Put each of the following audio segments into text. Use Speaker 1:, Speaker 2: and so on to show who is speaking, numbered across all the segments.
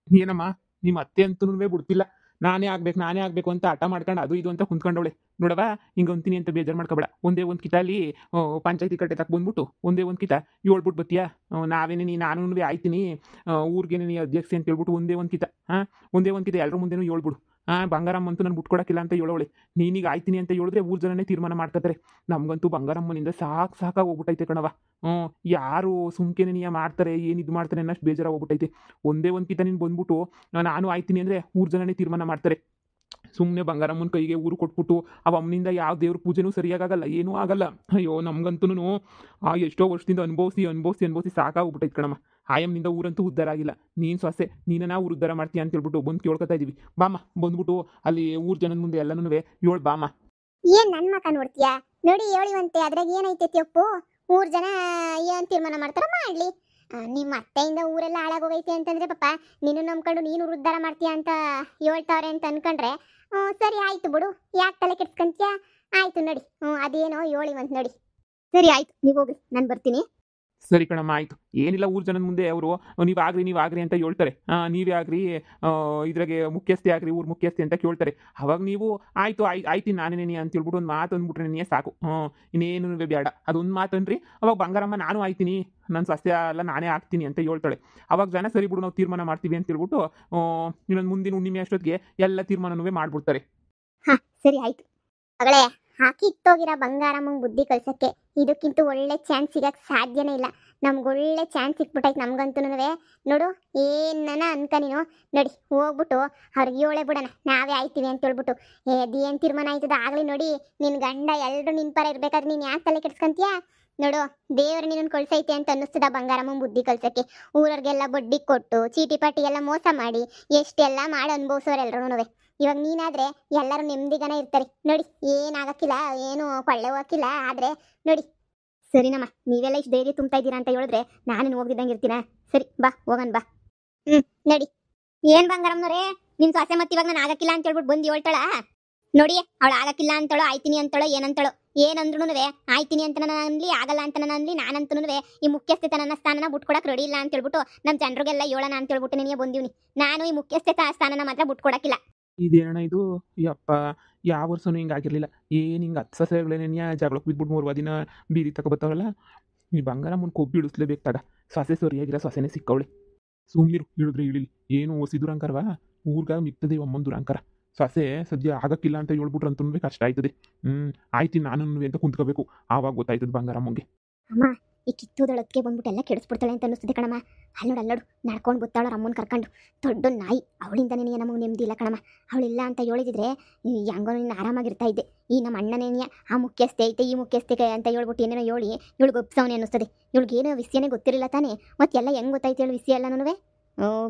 Speaker 1: ಏನಮ್ಮ ನಿಮ್ಮ ಅತ್ತೆ ಅಂತನೂ ಬಿಡ್ತಿಲ್ಲ. ನಾನೇ ಆಗ್ಬೇಕು ಅಂತ ಹಠ ಮಾಡ್ಕೊಂಡು ಅದು ಇದು ಅಂತ ಕುಂತ್ಕೊಂಡವಳೆ. ನೋಡವ್ವ ಹಿಂಗೆ ಅಂತೀನಿ ಅಂತ ಬೇಜಾರು ಮಾಡ್ಕೋಬೇಡ. ಒಂದೇ ಒಂದು ಕಿತ ಅಲ್ಲಿ ಪಂಚಾಯತಿ ಕಟ್ಟೆ ತಕ್ಕ ಬಂದ್ಬಿಟ್ಟು ಒಂದೇ ಒಂದು ಕಿತ ಹೇಳ್ಬಿಟ್ಟು ಬತ್ತೀಯಾ? ನಾವೇನೇ ನಾನುನುವೆ ಆಯ್ತೀನಿ ಊರಿಗೇನೆ ನೀ ಅಧ್ಯಕ್ಷೆ ಅಂತ ಹೇಳ್ಬಿಟ್ಟು ಒಂದೇ ಒಂದು ಕಿತ ಒಂದೇ ಒಂದು ಕಿತ ಎಲ್ಲರ ಮುಂದೆನೂ ಹೇಳ್ಬಿಡು. ಬಂಗಾರಮ್ಮ ಅಂತೂ ನಾನು ಬಿಟ್ಕೊಡಕ್ಕಿಲ್ಲ ಅಂತ ಹೇಳೋಳೆ. ನೀನೀಗ ಆಯ್ತೀನಿ ಅಂತ ಹೇಳಿದ್ರೆ ಊರು ಜನನೇ ತೀರ್ಮಾನ ಮಾಡ್ಕೊತಾರೆ. ನಮಗಂತೂ ಬಂಗಾರಮ್ಮನಿಂದ ಸಾಕಾಗಿ ಹೋಗ್ಬಿಟ್ಟೈತೆ ಕಣವ್ವ. ಯಾರು ಸುಮ್ಕೆನೆ ನೀ ಮಾಡ್ತಾರೆ ಏನು ಇದು ಮಾಡ್ತಾರೆ ಅನ್ನೋಷ್ಟು ಬೇಜಾರಾಗಿ ಹೋಗ್ಬಿಟ್ಟೈತೆ. ಒಂದೇ ಒಂದು ಕಿತ ನೀನು ಬಂದ್ಬಿಟ್ಟು ನಾನು ಆಯ್ತೀನಿ ಅಂದರೆ ಊರು ಜನನೇ ತೀರ್ಮಾನ ಮಾಡ್ತಾರೆ. ಸುಮ್ಮನೆ ಬಂಗಾರಮ್ಮನ ಕೈಗೆ ಊರು ಕೊಟ್ಬಿಟ್ಟು ಅವ ಅಮ್ಮನಿಂದ ಯಾವ ದೇವ್ರ ಪೂಜೆನೂ ಸರಿಯಾಗಲ್ಲ, ಏನೂ ಆಗಲ್ಲ. ಅಯ್ಯೋ ನಮ್ಗಂತೂ ಎಷ್ಟೋ ವರ್ಷದಿಂದ ಅನುಭವಿಸಿ ಸಾಕಾಗ್ಬಿಟ್ಟೈತೆ ಕಣಮ್ಮ. ಆಯಮ್ಮನಿಂದ ಊರಂತೂ ಉದ್ಧಾರ ಆಗಿಲ್ಲ. ನೀನು ಸೊಸೆ ನೀನನ್ನ ಊರು ಉದ್ಧಾರ ಮಾಡ್ತೀಯ ಅಂತ ಹೇಳ್ಬಿಟ್ಟು ಬಂದು ಕೇಳ್ಕೊತಾ ಇದೀವಿ. ಬಾಮ್ಮ ಬಂದ್ಬಿಟ್ಟು ಅಲ್ಲಿ ಊರು ಜನದ ಮುಂದೆ ಎಲ್ಲನೂ ಹೇಳು ಬಾಮ್ಮ.
Speaker 2: ಏನ್ ನನ್ ಮಕ ನೋಡ್ತೀಯಾ? ನೋಡಿ ಹೇಳಿವಂತೆ ಅದ್ರಾಗ ಏನೈತೆ ಅಪ್ಪು. ಊರ್ ಜನ ಏನ್ ತೀರ್ಮಾನ ಮಾಡ್ತಾರ ಮಾಡ್ಲಿ. ನಿಮ್ಮ ಅತ್ತೆಯಿಂದ ಊರೆಲ್ಲ ಹಾಳಾಗೋಗೈತೆ ಅಂತಂದ್ರೆ ಪಾಪ ನೀನು ನಂಬ್ಕೊಂಡು ನೀನು ಉದ್ಧಾರ ಮಾಡ್ತೀಯ ಅಂತ ಹೇಳ್ತಾವ್ರೆ ಅಂತ ಅನ್ಕೊಂಡ್ರೆ ಸರಿ ಆಯ್ತು ಬಿಡು. ಯಾಕೆ ತಲೆ ಕೆಡ್ಸ್ಕೊಂತೀಯ? ಆಯ್ತು ನಡಿ. ಅದೇನೋ ಹೇಳಿವಂತ ನಡಿ. ಸರಿ ಆಯ್ತು, ನೀವು ಹೋಗ್ರಿ, ನಾನು ಬರ್ತೀನಿ.
Speaker 1: ಸರಿ ಕಣಮ್ಮ ಆಯಿತು. ಏನಿಲ್ಲ ಊರು ಜನದ ಮುಂದೆ ಅವರು ನೀವಾಗ್ರಿ ಅಂತ ಹೇಳ್ತಾರೆ. ನೀವೇ ಆಗ್ರಿ ಇದ್ರಾಗೆ ಮುಖ್ಯಸ್ಥೆ ಆಗ್ರಿ ಊರು ಮುಖ್ಯಸ್ಥೆ ಅಂತ ಕೇಳ್ತಾರೆ. ಅವಾಗ ನೀವು ಆಯ್ತೀನಿ ನಾನೇನೇ ಅಂತ ಹೇಳ್ಬಿಟ್ಟು ಒಂದು ಮಾತು ಅಂದ್ಬಿಟ್ರೆ ನೀನೇ ಸಾಕು. ಇನ್ನೇನು ಬೇಡ ಅದೊಂದು ಮಾತು ಅನ್ರಿ. ಅವಾಗ ಬಂಗಾರಮ್ಮ ನಾನು ಆಯ್ತೀನಿ ನನ್ನ ಸಸ್ಯ ಎಲ್ಲ ನಾನೇ ಆಗ್ತೀನಿ ಅಂತ ಹೇಳ್ತಾಳೆ. ಅವಾಗ ಜನ ಸರಿ ಬಿಡು ನಾವು ತೀರ್ಮಾನ ಮಾಡ್ತೀವಿ ಅಂತ ಹೇಳ್ಬಿಟ್ಟು ಇನ್ನೊಂದು ಮುಂದಿನ ಹುಣ್ಣಿಮೆ ಅಷ್ಟೊತ್ತಿಗೆ ಎಲ್ಲ ತೀರ್ಮಾನವೇ ಮಾಡ್ಬಿಡ್ತಾರೆ.
Speaker 2: ಹಾ ಸರಿ ಆಯ್ತು. ಮಗಳೇ, ಹಾಕಿ ಇತ್ತೋಗಿರೋ ಬಂಗಾರಮ್ಮಂಗೆ ಬುದ್ಧಿ ಕಳ್ಸಕ್ಕೆ ಇದಕ್ಕಿಂತ ಒಳ್ಳೆ ಚಾನ್ಸ್ ಸಿಗಕ್ಕೆ ಸಾಧ್ಯನೇ ಇಲ್ಲ. ನಮ್ಗೆ ಒಳ್ಳೆ ಚಾನ್ಸ್ ಸಿಕ್ಬಿಟ್ಟೈತೆ ನಮ್ಗಂತೂ. ನೋಡು ಏನನ ಅನ್ಕ ನೀನು ನೋಡಿ ಹೋಗ್ಬಿಟ್ಟು ಅವ್ರಿಗೆ ಹೇಳೇ ಬಿಡೋಣ ನಾವೇ ಆಯ್ತೀವಿ ಅಂತ ಹೇಳ್ಬಿಟ್ಟು. ಅದೇನು ತೀರ್ಮಾನ ಆಯ್ತದ ಆಗಲಿ. ನೋಡಿ ನಿನ್ನ ಗಂಡ ಎಲ್ಲರೂ ನಿನ್ನ ಪರ ಇರ್ಬೇಕಾದ್ರೆ ನೀನು ಯಾಕೆ ತಲೆ ಕೆಡ್ಸ್ಕೊಂತೀಯ? ನೋಡು ದೇವರು ನಿನ್ನ ಕಳ್ಸೈತೆ ಅಂತ ಅನ್ನಿಸ್ತದ ಬಂಗಾರಮ್ಮನ ಬುದ್ಧಿ ಕಳ್ಸಕ್ಕೆ. ಊರವ್ರಿಗೆಲ್ಲ ಬಡ್ಡಿ ಕೊಟ್ಟು ಚೀಟಿ ಪಾಟಿ ಎಲ್ಲ ಮೋಸ ಮಾಡಿ ಎಷ್ಟೆಲ್ಲ ಮಾಡಿ ಅನುಭವಿಸೋರು ಎಲ್ರೂ. ಇವಾಗ ನೀನಾದ್ರೆ ಎಲ್ಲರೂ ನೆಮ್ಮದಿಗನ ಇರ್ತಾರೆ. ನೋಡಿ ಏನಾಗಕ್ಕಿಲ್ಲ, ಏನು ಕೊಳ್ಳೆ ಹೋಗಕ್ಕಿಲ್ಲ. ಆದ್ರೆ ನೋಡಿ ಸರಿನಮ್ಮ, ನೀವೆಲ್ಲ ಇಷ್ಟು ಧೈರ್ಯ ತುಂಬ್ತಾ ಇದ್ದೀರಾ ಅಂತ ಹೇಳಿದ್ರೆ ನಾನು ಹೋಗ್ದಿದ್ದಂಗೆ ಇರ್ತೀನ. ಸರಿ ಬಾ ಹೋಗೋಣ ಬಾ. ನಡಿ. ಏನ್ ಬಂಗಾರಮ್ಮನವ್ರೆ ನಿನ್ ಸೊಸೆ ಮತ್ತೆ ಇವಾಗ ನಾನು ಆಗಕ್ಕಿಲ್ಲ ಅಂತ ಹೇಳ್ಬಿಟ್ಟು ಬಂದು ಹೇಳ್ತಾಳ? ನೋಡಿ ಅವಳು ಆಗಕ್ಕಿಲ್ಲ ಅಂತಳೋ ಆಯ್ತೀನಿ ಅಂತಳೋ ಏನಂತಳೋ ಏನಂದ್ರೂ ಆಯ್ತೀನಿ ಅಂತ ನಾನು ಅನ್ಲಿ ಆಗಲ್ಲ ಅಂತ ನಾನು ಅನ್ಲಿ ನಾನಂತೂ ಈ ಮುಖ್ಯಸ್ಥೆ ನನ್ನ ಸ್ಥಾನನ ಬಿಟ್ಕೊಡಕ್ ರೆಡಿ ಇಲ್ಲ ಅಂತ ಹೇಳ್ಬಿಟ್ಟು ನಮ್ಮ ಜನರಿಗೆಲ್ಲ ಹೇಳೋಣ ಅಂತ ಹೇಳ್ಬಿಟ್ಟು ನಿನಗೆ ಬಂದೀವ್ನಿ. ನಾನು ಈ ಮುಖ್ಯಸ್ಥೆ ಸ್ಥಾನನ ಮಾತ್ರ ಬಿಟ್ಕೊಡಕ್ಕಿಲ್ಲ.
Speaker 1: ಇದೇನಣ್ಣ ಇದು? ಯಪ್ಪ ಯಾವ ವರ್ಷನೂ ಹಿಂಗಾಗಿರ್ಲಿಲ್ಲ. ಏನು ಹಿಂಗೆ ಹತ್ತು ಸಸೆಗಳೇನೇನ್ಯಾ ಜಗಳಕ್ಕೆ ಬಿದ್ಬಿಟ್ಟು 3 ದಿನ ಬೀದಿ ತಗೊಬತ್ತವಲ್ಲ. ಈ ಬಂಗಾರಮ್ಮನ ಕೊಬ್ಬು ಇಳಿಸ್ಲೇಬೇಕು ತಗ. ಸೊಸೆ ಸರಿಯಾಗಿರೋ ಸೊಸೆನೇ ಸಿಕ್ಕವಳೆ. ಸುಮ್ಮನಿರು ಇಳಿದ್ರೆ ಇಳಿಲಿ. ಏನು ಓಸಿ ದುರಂಕರವಾ? ಊರ್ಗ ಮಿಕ್ತದೆ ಅಮ್ಮನ ದುರಂಕರ. ಸೊಸೆ ಸದ್ಯ ಆಗಕ್ಕಿಲ್ಲ ಅಂತ ಹೇಳ್ಬಿಟ್ರು ಅಂತೂ ಕಷ್ಟ ಆಯ್ತದೆ. ಆಯ್ತೀನಿ ನಾನು ಅಂತ ಕುಂತ್ಕೋಬೇಕು. ಆವಾಗ ಗೊತ್ತಾಯ್ತದೆ ಬಂಗಾರಮ್ಮಂಗೆ.
Speaker 2: ಅಮ್ಮ ಈ ಕಿತ್ತೋದಳಕ್ಕೆ ಬಂದ್ಬಿಟ್ಟು ಎಲ್ಲ ಕೆಡಿಸ್ಬಿಡ್ತಾಳೆ ಅಂತ ಅನ್ನಿಸ್ತಿದೆ ಕಣಮ್ಮ. ಅಲ್ಲೋಡು ನಡ್ಕೊಂಡು ಗೊತ್ತಾಳ ಅಮ್ಮನ ಕರ್ಕೊಂಡು. ದೊಡ್ಡ ನಾಯಿ ಅವಳಿಂದನೇ ನಮಗೆ ನೆಮ್ಮದಿ ಇಲ್ಲ ಕಣಮ್ಮ. ಅವಳಿಲ್ಲ ಅಂತ ಹೇಳಿದ್ರೆ ಹೆಂಗೋ ನೀನು ಆರಾಮಾಗಿರ್ತಾ ಇದ್ದೆ. ಈ ನಮ್ಮ ಅಣ್ಣನೇನಿಯ ಆ ಮುಖ್ಯಸ್ಥೆ ಐತೆ ಈ ಮುಖ್ಯಸ್ಥೆ ಅಂತ ಹೇಳ್ಬಿಟ್ಟು ಏನೇನೋ ಹೇಳಿ ಇವಳಿಗೆ ಒಪ್ಸವನೇ ಅನ್ನಿಸ್ತದೆ. ಇವಳಿಗೇನೋ ವಿಷಯನೇ ಗೊತ್ತಿರಲಿಲ್ಲ ತಾನೇ. ಮತ್ತೆಲ್ಲ ಹೆಂಗೆ ಗೊತ್ತಾಯ್ತು ಹೇಳಿ ವಿಷಯ ಎಲ್ಲನೂ?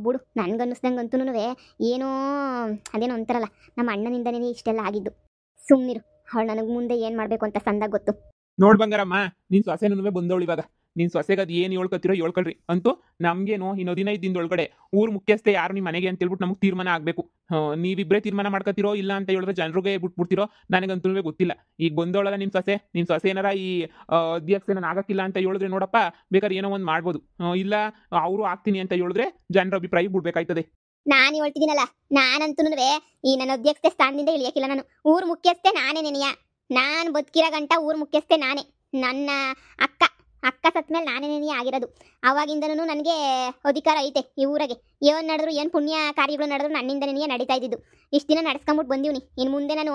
Speaker 2: ಬಿಡು ನನಗನ್ನಿಸ್ದಂಗೆ ಅಂತೂ ಏನೋ ಅದೇನೋ ಅಂತಾರಲ್ಲ ನಮ್ಮ ಅಣ್ಣನಿಂದನೇ ಇಷ್ಟೆಲ್ಲ ಆಗಿದ್ದು. ಸುಮ್ಮನಿರು, ಅವಳು ನನಗೆ ಮುಂದೆ ಏನು ಮಾಡಬೇಕು ಅಂತ ಸಂದಾಗ ಗೊತ್ತು.
Speaker 1: ನೋಡ್ ಬಂಗಾರಮ್ಮ ನಿನ್ ಸೊಸೆನೂ ಬಂದವಳು. ಇವಾಗ ನಿನ್ ಸೊಸೆಗೆ ಅದು ಏನು ಹೇಳ್ಕೊತಿರೋ ಹೇಳ್ಕೊಳ್ರಿ. ಅಂತೂ ನಮ್ಗೇನು ಇನ್ನೊಂದು 15 ದಿನದೊಳಗಡೆ ಊರು ಮುಖ್ಯಸ್ಥೆ ಯಾರು ನಿಮ್ಮ ಮನೆಗೆ ಅಂತ ಹೇಳ್ಬಿಟ್ಟು ನಮಗೆ ತೀರ್ಮಾನ ಆಗಬೇಕು. ನೀವಿಬ್ಬರೇ ತೀರ್ಮಾನ ಮಾಡ್ಕೊತಿರೋ ಇಲ್ಲ ಅಂತ ಹೇಳಿದ್ರೆ ಜನರಿಗೆ ಬಿಟ್ಬಿಡ್ತಿರೋ ನನಗಂತೂ ಗೊತ್ತಿಲ್ಲ. ಈಗ ಬಂದವಳಲ್ಲ ನಿಮ್ಮ ಸೊಸೆ ಏನಾರ ಈ ಅಧ್ಯಕ್ಷೆ ನಾನು ಆಗಕ್ಕಿಲ್ಲ ಅಂತ ಹೇಳಿದ್ರೆ ನೋಡಪ್ಪ ಬೇಕಾದ್ರೆ ಏನೋ ಒಂದು ಮಾಡ್ಬೋದು. ಇಲ್ಲ ಅವರು ಆಗ್ತೀನಿ ಅಂತ ಹೇಳಿದ್ರೆ ಜನರ ಅಭಿಪ್ರಾಯ ಬಿಡ್ಬೇಕಾಯ್ತದೆ.
Speaker 2: ನಾನು ಹೇಳ್ತಿದ್ದೀನಲ್ಲ, ನಾನಂತೂ ಈ ನನ್ನ ಅಧ್ಯಕ್ಷತೆ ಸ್ಥಾನದಿಂದ ಇಳಿಯಕ್ಕಿಲ್ಲ. ನಾನು ಊರು ಮುಖ್ಯಸ್ಥೆ ನಾನೇ ನೆನೆಯ. ನಾನು ಬದುಕಿರೋ ಗಂಟ ಊರು ಮುಖ್ಯಸ್ಥೆ ನಾನೇ. ನನ್ನ ಅಕ್ಕ ಸತ್ಮೇಲೆ ನಾನೇ ನೆನೆಯ ಆಗಿರೋದು. ಅವಾಗಿಂದನೂ ನನಗೆ ಅಧಿಕಾರ ಐತೆ ಈ ಊರಾಗೆ. ಏನು ನಡೆದ್ರು ಏನು ಪುಣ್ಯ ಕಾರ್ಯಗಳು ನಡೆದ್ರು ನನ್ನಿಂದ ನೆನೆಯ ನಡೀತಾ ಇದ್ದಿದ್ದು. ಇಷ್ಟು ದಿನ ನಡ್ಸ್ಕೊಂಬಿಟ್ಟು ಬಂದೀವ್ನಿ. ಇನ್ನು ಮುಂದೆ ನಾನು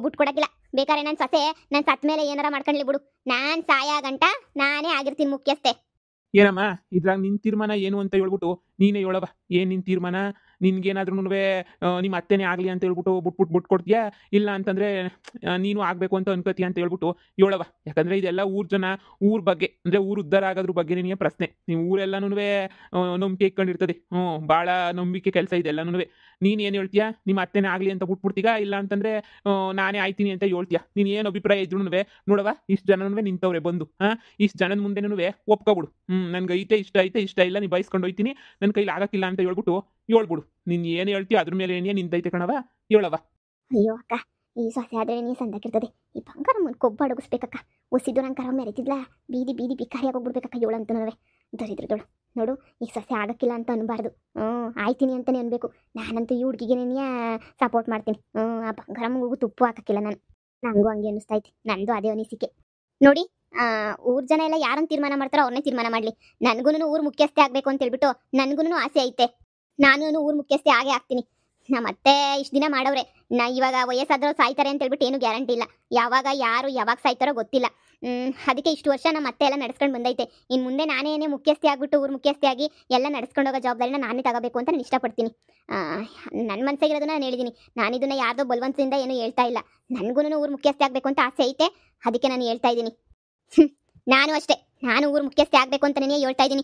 Speaker 2: ಬಿಟ್ಕೊಡಕ್ಕಿಲ್ಲ. ಬೇಕಾದ್ರೆ ನನ್ನ ಸೊಸೆ ನನ್ನ ಸತ್ ಮೇಲೆ ಏನಾರ ಮಾಡ್ಕೊಳ್ಳಿ ಬಿಡು. ನಾನು ಸಾಯ ಗಂಟ ನಾನೇ ಆಗಿರ್ತೀನಿ ಮುಖ್ಯಸ್ಥೆ.
Speaker 1: ಏನಮ್ಮ ಇದ್ರಾಗ ನಿನ್ನ ತೀರ್ಮಾನ ಏನು ಅಂತ ಹೇಳ್ಬಿಟ್ಟು ನೀನೇ ಹೇಳವ. ಏನು ನಿನ್ನ ತೀರ್ಮಾನ? ನಿನ್ಗೇನಾದ್ರೂ ನಿಮ್ಮ ಅತ್ತೆನೇ ಆಗಲಿ ಅಂತ ಹೇಳ್ಬಿಟ್ಟು ಬಿಟ್ಕೊಡ್ತೀಯಾ? ಇಲ್ಲ ಅಂತಂದರೆ ನೀನು ಆಗಬೇಕು ಅಂತ ಅನ್ಕೋತೀಯ ಅಂತ ಹೇಳ್ಬಿಟ್ಟು ಹೇಳವ. ಯಾಕಂದರೆ ಇದೆಲ್ಲ ಊರು ಜನ ಊರ ಬಗ್ಗೆ ಅಂದರೆ ಊರು ಉದ್ಧಾರ ಆಗೋದ್ರ ಬಗ್ಗೆ ನಿನಗೆ ಪ್ರಶ್ನೆ. ನೀವು ಊರೆಲ್ಲನೂ ನಂಬಿಕೆ ಇಟ್ಕೊಂಡಿರ್ತದೆ. ಭಾಳ ನಂಬಿಕೆ ಕೆಲಸ ಇದೆ ಎಲ್ಲನೂ. ನೀನು ಏನು ಹೇಳ್ತೀಯಾ? ನಿಮ್ಮ ಅತ್ತೆನೇ ಆಗಲಿ ಅಂತ ಬಿಟ್ಬಿಡ್ತೀಗ? ಇಲ್ಲ ಅಂತಂದರೆ ನಾನೇ ಆಯ್ತೀನಿ ಅಂತ ಹೇಳ್ತೀಯಾ? ನೀನು ಏನು ಅಭಿಪ್ರಾಯ ಇದ್ರೂ ನೋಡವ ಇಷ್ಟು ಜನನೂ ನಿಂತವ್ರೆ ಬಂದು. ಇಷ್ಟು ಜನದ ಮುಂದೆನೂ ಒಪ್ಕೊಬಿಡು. ನನ್ಗೆ ಐತೆ ಇಷ್ಟ ಇಲ್ಲ ನೀ ಬಯಸ್ಕೊಂಡು ಹೋಯ್ತೀನಿ ನನ್ನ ಕೈಲಿ ಆಗಕ್ಕಿಲ್ಲ ಅಂತ ಹೇಳ್ಬಿಟ್ಟು ಹೇಳ್ಬಿಡು. ನೀನು ಏನು ಹೇಳ್ತೀಯ ಅದ್ರ ಮೇಲೆ ಏನೇ ನಿಂತೈತೆ ಕಣವ, ಹೇಳವ.
Speaker 2: ಅಯ್ಯೋ ಅಕ್ಕ, ಈ ಸೊಸೆ ಆದ್ರೆ ನೀ ಸಂದಕ್ಕಿರ್ತದೆ. ಈ ಬಂಗಾರಮ್ಮನ ಕೊಬ್ಬ ಅಡಗಿಸ್ಬೇಕಕ್ಕ. ಒಸಿದು ನಂಗೆ ಕರ ಮೆರೆತಿದ್ಲ ಬೀದಿ ಬಿಕಾರಿಯಾಗಿ ಹೋಗ್ಬಿಡ್ಬೇಕಕ್ಕ. ಇವಳಂತೂ ದರಿದ್ರದೋಳು. ನೋಡು ಈಗ ಸೊಸೆ ಆಗಕ್ಕಿಲ್ಲ ಅಂತ ಅನ್ಬಾರ್ದು. ಆಯ್ತೀನಿ ಅಂತಲೇ ಅನ್ಬೇಕು. ನಾನಂತೂ ಈ ಹುಡುಗಿಗೆ ಸಪೋರ್ಟ್ ಮಾಡ್ತೀನಿ. ಆ ಬಂಗಾರಮ್ಮಗೂ ತುಪ್ಪು ಹಾಕಕ್ಕಿಲ್ಲ ನಾನು. ನನಗೂ ಹಂಗೆ ಅನ್ನಿಸ್ತೈತಿ. ನಂದು ಅದೇ ಅನಿಸಿಕೆ. ನೋಡಿ ಊರ್ ಜನ ಎಲ್ಲ ಯಾರನ್ನ ತೀರ್ಮಾನ ಮಾಡ್ತಾರೋ ಅವ್ರನ್ನೇ ತೀರ್ಮಾನ ಮಾಡಲಿ. ನನಗೂ ಊರು ಮುಖ್ಯಸ್ಥೆ ಆಗಬೇಕು ಅಂತ ಹೇಳ್ಬಿಟ್ಟು ನನಗೂ ಆಸೆ ಐತೆ. ನಾನು ಊರು ಮುಖ್ಯಸ್ಥೆ ಆಗೇ ಆಗ್ತೀನಿ. ನಮ್ಮ ಅತ್ತೆ ಇಷ್ಟು ದಿನ ಮಾಡವ್ರೆ. ಇವಾಗ ವಯಸ್ಸಾದ್ರೂ ಸಾಯ್ತಾರೆ ಅಂತ ಹೇಳ್ಬಿಟ್ಟು ಏನು ಗ್ಯಾರಂಟಿ ಇಲ್ಲ. ಯಾವಾಗ ಯಾರು ಯಾವಾಗ ಸಾಯ್ತಾರೋ ಗೊತ್ತಿಲ್ಲ. ಅದಕ್ಕೆ ಇಷ್ಟು ವರ್ಷ ನಮ್ಮ ಅತ್ತೆ ಎಲ್ಲ ನಡೆಸ್ಕೊಂಡು ಬಂದೈತೆ. ಇನ್ನು ಮುಂದೆ ನಾನೇನೇ ಮುಖ್ಯಸ್ಥೆ ಆಗ್ಬಿಟ್ಟು ಊರು ಮುಖ್ಯಸ್ಥೆ ಆಗಿ ಎಲ್ಲ ನಡೆಸ್ಕೊಂಡು ಹೋಗೋ ಜವಾಬ್ದಾರಿನ ನಾನೇ ತಗೋಬೇಕು ಅಂತ ನಾನು ಇಷ್ಟಪಡ್ತೀನಿ. ನನ್ನ ಮನಸ್ಸಾಗಿರೋದನ್ನ ನಾನು ಹೇಳಿದ್ದೀನಿ. ನಾನು ಇದನ್ನು ಯಾರ್ದೋ ಬಲವಂತದಿಂದ ಏನೂ ಹೇಳ್ತಾ ಇಲ್ಲ. ನನಗೂ ಊರು ಮುಖ್ಯಸ್ಥೆ ಆಗಬೇಕು ಅಂತ ಆಸೆ ಐತೆ. ಅದಕ್ಕೆ ನಾನು ಹೇಳ್ತಾ ಇದ್ದೀನಿ. ನಾನು ಅಷ್ಟೇ, ನಾನು ಊರು ಮುಖ್ಯಸ್ಥೆ ಆಗಬೇಕು ಅಂತ ನೀನೇ ಹೇಳ್ತಾ ಇದ್ದೀನಿ.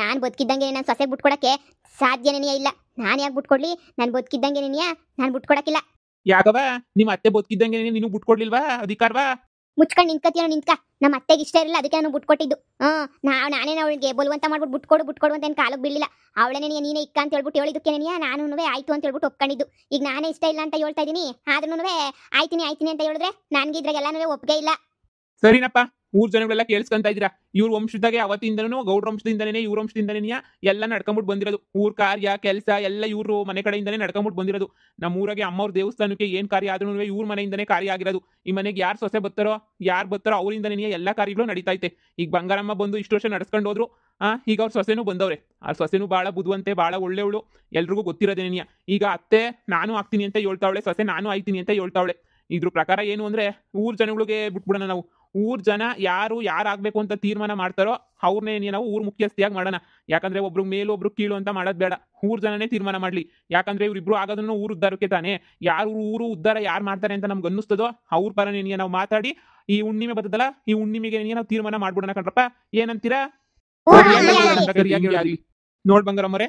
Speaker 2: ನಾನು ಬದುಕಿದ್ದಂಗೆ ನಾನು ಸೊಸೆ ಬಿಟ್ಕೊಡಕ್ಕೆ ಸಾಧ್ಯನೇ ಇಲ್ಲ. ನಾನು ಯಾಕೆ ಬಿಟ್ಕೊಡ್ಲಿ? ನಾನು ಬದುಕಿದ್ದಂಗೆ ನಾನು ಬಿಟ್ಕೊಡಕ್ಕಿಲ್ಲ.
Speaker 1: ಯಾಕವ ನಿಮ್ಮ ಅತ್ತೆ ಬದುಕಿದ್ದಂಗೆ ನೀನು ಬಿಟ್ಕೊಡ್ಲಿಲ್ವಾ ಅಧಿಕಾರವಾ?
Speaker 2: ಮುಚ್ಕೊಂಡು ನಿಂತ್ಕತೀನೋ ನಿಂತ್ಕ. ನಮ್ಮ ಅತ್ತೆಗೆ ಇಷ್ಟ ಇರಲಿಲ್ಲ, ಅದಕ್ಕೆ ನಾನು ಬಿಟ್ಕೊಟ್ಟಿದ್ದು. ನಾನೇನು ಅವಳಿಗೆ ಬಲವಂತ ಮಾಡ್ಬಿಟ್ಟು ಬಿಟ್ಕೊಡು ಅಂತ ಏನು ಕಾಲಕ್ಕೆ ಬೀಳಿಲ್ಲ. ಅವಳೇನೇ ನೀನೇ ಇಕ್ಕ ಅಂತ ಹೇಳ್ಬಿಟ್ಟು ಹೇಳಿದ್ದಕ್ಕೆ ನಾನು ಆಯ್ತು ಅಂತ ಹೇಳ್ಬಿಟ್ಟು ಒಪ್ಕೊಂಡಿದ್ದು. ಈಗ ನಾನೇ ಇಷ್ಟ ಇಲ್ಲ ಅಂತ ಹೇಳ್ತಾ ಇದ್ದೀನಿ. ಆದ್ರೂ ಆಯ್ತೀನಿ ಅಂತ ಹೇಳಿದ್ರೆ ನನಗೆ ಇದ್ರಾಗೆಲ್ಲನೂ ಒಪ್ಪಿಗೆ ಇಲ್ಲ.
Speaker 1: ಸರಿನಪ್ಪ, ಊರ್ ಜನಗಳೆಲ್ಲ ಕೇಳಿಸ್ಕೊಂತ ಇದ್ದೀರಾ. ಇವ್ರ ವಂಶದಾಗೆ ಅವತ್ತಿಂದನೂ ಗೌಡ್ರ ವಂಶದಿಂದನೇ ಇವ್ರ ವಂಶದಿಂದನೇ ಎಲ್ಲ ನಡ್ಕೊಂಬಿಟ್ಟು ಬಂದಿರೋದು. ಊರ್ ಕಾರ್ಯ ಕೆಲಸ ಎಲ್ಲ ಇವ್ರು ಮನೆ ಕಡೆಯಿಂದನೇ ನಡ್ಕೊಂಬಿಟ್ಟು ಬಂದಿರೋದು. ನಮ್ಮ ಊರಾಗೆ ಅಮ್ಮವ್ರ ದೇವಸ್ಥಾನಕ್ಕೆ ಏನು ಕಾರ್ಯ ಆದ್ರೂ ಇವ್ರ ಮನೆಯಿಂದನೇ ಕಾರ್ಯ ಆಗಿರೋದು. ಈ ಮನೆಗೆ ಯಾರು ಸೊಸೆ ಬರ್ತಾರೋ ಅವರಿಂದನೇ ಎಲ್ಲ ಕಾರ್ಯಗಳು ನಡೀತೈತೆ. ಈಗ ಬಂಗಾರಮ್ಮ ಬಂದು ಇಷ್ಟು ವರ್ಷ ನಡ್ಸ್ಕೊಂಡು ಹೋದ್ರು. ಈಗ ಅವ್ರ ಸೊಸೆನೂ ಬಂದವ್ರೆ. ಆ ಸೊಸೆನೂ ಭಾಳ ಬುದ್ಧಿವಂತೆ, ಭಾಳ ಒಳ್ಳೆವಳು, ಎಲ್ರಿಗೂ ಗೊತ್ತಿರೋದೇನೆಯ. ಈಗ ಅತ್ತೆ ನಾನು ಆಗ್ತೀನಿ ಅಂತ ಹೇಳ್ತಾವಳೆ, ಸೊಸೆ ನಾನು ಆಯ್ತೀನಿ ಅಂತ ಹೇಳ್ತಾವಳೆ. ಇದ್ರ ಪ್ರಕಾರ ಏನು ಅಂದ್ರೆ ಊರ್ ಜನಗಳಿಗೆ ಬಿಟ್ಬಿಡೋಣ ನಾವು. ಊರ್ ಜನ ಯಾರಾಗಬೇಕು ಅಂತ ತೀರ್ಮಾನ ಮಾಡ್ತಾರೋ ಅವ್ರನ್ನೇ ನಾವು ಊರ್ ಮುಖ್ಯಸ್ಥಿಯಾಗಿ ಮಾಡೋಣ. ಯಾಕಂದ್ರೆ ಒಬ್ರು ಮೇಲು ಒಬ್ರು ಕೀಳು ಅಂತ ಮಾಡೋದು ಬೇಡ. ಊರ್ ಜನನೇ ತೀರ್ಮಾನ ಮಾಡ್ಲಿ. ಯಾಕಂದ್ರೆ ಇವ್ರಿಬ್ರು ಆಗೋದನ್ನು ಊರು ಉದ್ಧಾರಕ್ಕೆ ತಾನೆ. ಯಾರು ಊರು ಉದ್ಧಾರ ಯಾರು ಮಾಡ್ತಾರೆ ಅಂತ ನಮ್ಗೆ ಅನ್ನಿಸ್ತದೋ ಅವ್ರ ಪರನೇ ನಾವು ಮಾತಾಡಿ ಈ ಹುಣ್ಣಿಮೆ ಬರ್ತದಲ್ಲ, ಈ ಹುಣ್ಣಿಮೆಗೆ ನಾವು ತೀರ್ಮಾನ ಮಾಡ್ಬಿಡೋಣ ಕಣ್ರಪ್ಪ. ಏನಂತೀರಾ? ನೋಡ್ ಬಂಗಾರಮ್ಮರೆ,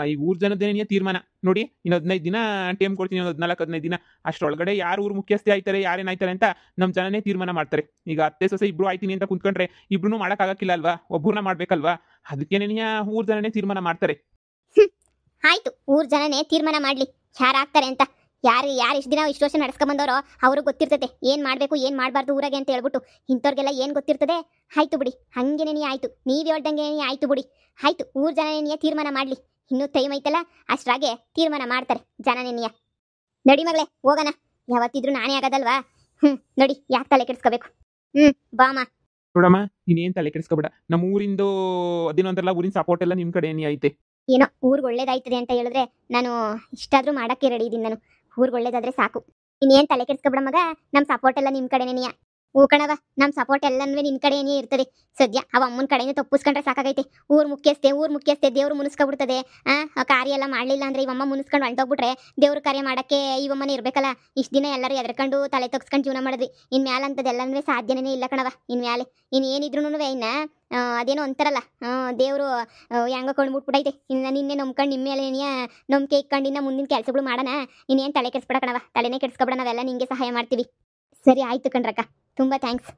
Speaker 1: ಈ ಊರ್ ಜನದೇನೇ ತೀರ್ಮಾನ ನೋಡಿ. ಇನ್ನು 15 ದಿನ ಟೈಮ್ ಕೊಡ್ತೀನಿ, 14-15 ದಿನ ಅಷ್ಟರೊಳಗಡೆ ಯಾರು ಊರು ಮುಖ್ಯಸ್ಥೆ ಆಯ್ತಾರೆ, ಯಾರೇನಾಯ್ತಾರೆ ಅಂತ ನಮ್ಮ ಜನನೇ ತೀರ್ಮಾನ ಮಾಡ್ತಾರೆ. ಈಗ ಅತ್ತೆ ಸೊಸೆ ಇಬ್ರು ಆಯ್ತೀನಿ ಅಂತ ಕುಂತ್ಕೊಂಡ್ರೆ ಇಬ್ರು ಮಾಡೋಕ್ಕಾಗಕ್ಕಿಲ್ಲ ಅಲ್ವಾ? ಒಬ್ಬರನ್ನ ಮಾಡ್ಬೇಕಲ್ವಾ? ಅದಕ್ಕೇನೇ ಊರ್ ಜನನೇ ತೀರ್ಮಾನ ಮಾಡ್ತಾರೆ.
Speaker 2: ಆಯ್ತು, ಊರ್ ಜನನೇ ತೀರ್ಮಾನ ಮಾಡ್ಲಿ ಯಾರಾಗ್ತಾರೆ ಅಂತ. ಯಾರು ಇಷ್ಟು ದಿನ ಇಷ್ಟು ವರ್ಷ ನಡ್ಸ್ಕೊಂಬಂದವರೋ ಅವ್ರಿಗೆ ಗೊತ್ತಿರ್ತದೆ ಏನು ಮಾಡಬೇಕು ಏನು ಮಾಡಬಾರ್ದು ಊರಾಗೆ ಅಂತ ಹೇಳ್ಬಿಟ್ಟು. ಇಂಥವ್ರಿಗೆಲ್ಲ ಏನು ಗೊತ್ತಿರ್ತದೆ? ಆಯ್ತು ಬಿಡಿ, ಹಂಗೇನೇ ಆಯ್ತು. ನೀವು ಹೇಳ್ದಂಗೆ ಆಯ್ತು ಬಿಡಿ. ಆಯ್ತು, ಊರ್ ಜನನೇ ತೀರ್ಮಾನ ಮಾಡ್ಲಿ. ಇನ್ನೂ ಟೈಮ್ ಐತಲ್ಲ, ಅಷ್ಟ್ರಾಗೆ ತೀರ್ಮಾನ ಮಾಡ್ತಾರೆ ಜನನೇನಿಯ. ನಡಿ ಮಗಳೇ ಹೋಗೋಣ. ಯಾವತ್ತಿದ್ರು ನಾನೇ ಆಗೋದಲ್ವಾ? ನಡಿ, ಯಾಕೆ ತಲೆ ಕೆಡಿಸ್ಕೋಬೇಕು? ಬಾಮ.
Speaker 1: ನೋಡಮ್ಮ, ನೀನೇನು ತಲೆ ಕೆಡಿಸ್ಕೋಬೇಡ. ನಮ್ಮ ಊರಿಂದು ಅದೇನೋ ಅಂತಾರಲ್ಲ, ಊರಿನ ಸಪೋರ್ಟ್ ಎಲ್ಲ ನಿಮ್ಮ ಕಡೆ ಐತೆ.
Speaker 2: ಏನೋ ಊರಿಗೆ ಒಳ್ಳೇದಾಯ್ತದೆ ಅಂತ ಹೇಳಿದ್ರೆ ನಾನು ಇಷ್ಟಾದ್ರೂ ಮಾಡಕ್ಕೆ ರೆಡಿ ಇದ್ದೀನಿ. ನಾನು ಊರಿಗೆ ಒಳ್ಳೇದಾದ್ರೆ ಸಾಕು. ಇನ್ನೇನು ತಲೆ ಕೆಡಿಸ್ಕೊಬಿಡ ಮಗ. ನಮ್ಮ ಸಪೋರ್ಟ್ ಎಲ್ಲ ನಿಮ್ಮ ಕಡೆನೇನಿಯ. ಹೂ ಕಣವ, ನಮ್ಮ ಸಪೋರ್ಟ್ ಎಲ್ಲನೂ ನಿನ್ನ ಕಡೆನೇ ಇರ್ತದೆ. ಸದ್ಯ ಅವ ಅಮ್ಮನ ಕಡೆಯಿಂದ ತಪ್ಪಿಸ್ಕೊಂಡ್ರೆ ಸಾಕಾಗೈತೆ. ಊರು ಮುಖ್ಯಸ್ಥೆ ದೇವ್ರು ಮುನಿಸ್ಕೊಬಿಡ್ತದೆ. ಕಾರ್ಯ ಎಲ್ಲ ಮಾಡಲಿಲ್ಲ ಅಂದ್ರೆ ಇವಮ್ಮ ಮುನಿಸ್ಕೊಂಡು ಹೊಂಟೋಗ್ಬಿಟ್ರೆ ದೇವ್ರ ಕಾರ್ಯ ಮಾಡೋಕ್ಕೆ ಇವಮ್ಮನೇ ಇರಬೇಕಲ್ಲ. ಇಷ್ಟು ದಿನ ಎಲ್ಲರೂ ಎದ್ರಕೊಂಡು ತಲೆ ತಗ್ಸ್ಕೊಂಡು ಜೀವನ ಮಾಡಿದ್ವಿ. ಇನ್ನು ಮ್ಯಾಲೆ ಅಂಥದ್ದೆಲ್ಲನೂ ಸಾಧ್ಯನೇ ಇಲ್ಲ ಕಣವ. ಇನ್ನು ಮ್ಯಾಲೆ ಏನಿದ್ರು ಇನ್ನು ಅದೇನೋ ಅಂತಾರಲ್ಲ, ದೇವರು ಹೆಂಗ ಕೊಂಡ್ಬಿಟ್ಬಿಟ್ಟೈತೆ. ಇನ್ನು ನಿನ್ನೆ ನಂಬ್ಕೊಂಡು ನಿಮ್ಮ ಮೇಲೆ ನಂಬಿಕೆ ಇಟ್ಕೊಂಡು ಇನ್ನು ಮುಂದಿನ ಕೆಲಸಗಳು ಮಾಡೋಣ. ಇನ್ನೇನು ತಲೆ ಕೆಡಿಸ್ಬಿಡ ಕಣವ. ತಲೆನೇ ಕೆಡಿಸ್ಕೊಬಿಡ, ನಾವೆಲ್ಲ ನಿಂಗೆ ಸಹಾಯ ಮಾಡ್ತೀವಿ. ಸರಿ ಆಯ್ತು ಕಣ್ರಕ್ಕ, ತುಂಬ ಥ್ಯಾಂಕ್ಸ್.